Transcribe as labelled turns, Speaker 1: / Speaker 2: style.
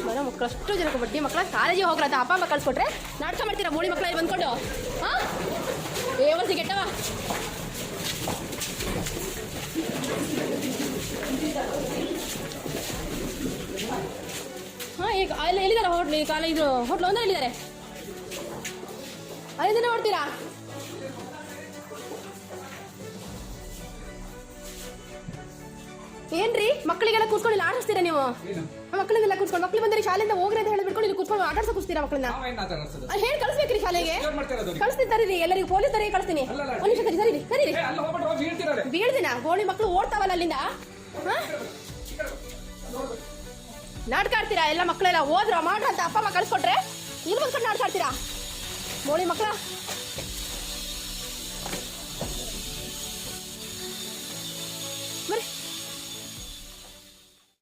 Speaker 1: ಮನೆ ಮಕ್ಕಳು ಅಷ್ಟು ಜನಕ್ಕೆ ಬಡ್ಡಿ ಮಕ್ಕಳ ಕಾಲೇಜಿಗೆ ಹೋಗ್ರಂತ ಅಪ್ಪ ಅಮ್ಮ ಕಳ್ಸ್ಕೊಟ್ರೆ ನಾಟಕ ಮಾಡ್ತೀರಾ ಮೂಳಿ ಮಕ್ಕಳ ಇಲ್ಲಿ ಬಂದ್ಕೊಂಡು ಹಾಂ ಏವಲ್ಸಿ ಕೆಟ್ಟವ ಹಾಂ ಈಗ ಅಲ್ಲಿ ಎಲ್ಲಿದ್ದಾರೆ ಹೋಟ್ಲು ಈ ಕಾಲೇಜು ಹೋಟ್ಲು ಅಂದ್ರೆ ಎಲ್ಲಿದ್ದಾರೆ ಅಲ್ಲಿಂದ ನೋಡ್ತೀರಾ ಏನ್ರಿ ಮಕ್ಕಳಿಗೆಲ್ಲ ಕೂತ್ಕೊಂಡು ಆಡಿಸ್ತೀರಾ ನೀವು ಮಕ್ಕಳಿಗೆಲ್ಲ ಕೂತ್ಕೊಂಡು ಮಕ್ಳು ಬಂದರೆ ಶಾಲೆಯಿಂದ ಹೋಗ್ರಿ ಅಂತ ಹೇಳ್ಬಿಟ್ಕೊಂಡು ಇಲ್ಲಿ ಕೂತ್ಕೊಂಡು ಆಟಾಡ್ಸ ಕೂರಿಸ್ತೀರಾ ಮಕ್ಕಳನ್ನ ಹೇಳಿ ಕಳಿಸ್ಬೇಕ್ರಿ ಶಾಲೆಗೆ ಕಳಿಸ್ತಿದ್ದಾರಿ ಎಲ್ಲರಿಗೂ ಪೊಲೀಸ್ ತರಗೆ ಕಳಿಸ್ತೀನಿ ಒಂದು ನಿಮಿಷ ಸರಿ ಸರಿ ಬೀಳ್ದಿನ ಗೋಳಿ ಮಕ್ಕಳು ಓಡ್ತಾವಲ್ಲ ಅಲ್ಲಿಂದ ನಾಟಕ ಆಡ್ತೀರಾ ಎಲ್ಲ ಮಕ್ಕಳೆಲ್ಲ ಹೋದ್ರ ಮಾಡ್ರ ಅಂತ ಅಪ್ಪ ಅಮ್ಮ ಕಳ್ಸ್ಕೊಟ್ರೆ ಇಲ್ಲಿ ಬಂದ್ಕೊಂಡು ನಾಟಕ ಆಡ್ತೀರಾ ಗೋಳಿ ಮಕ್ಕಳ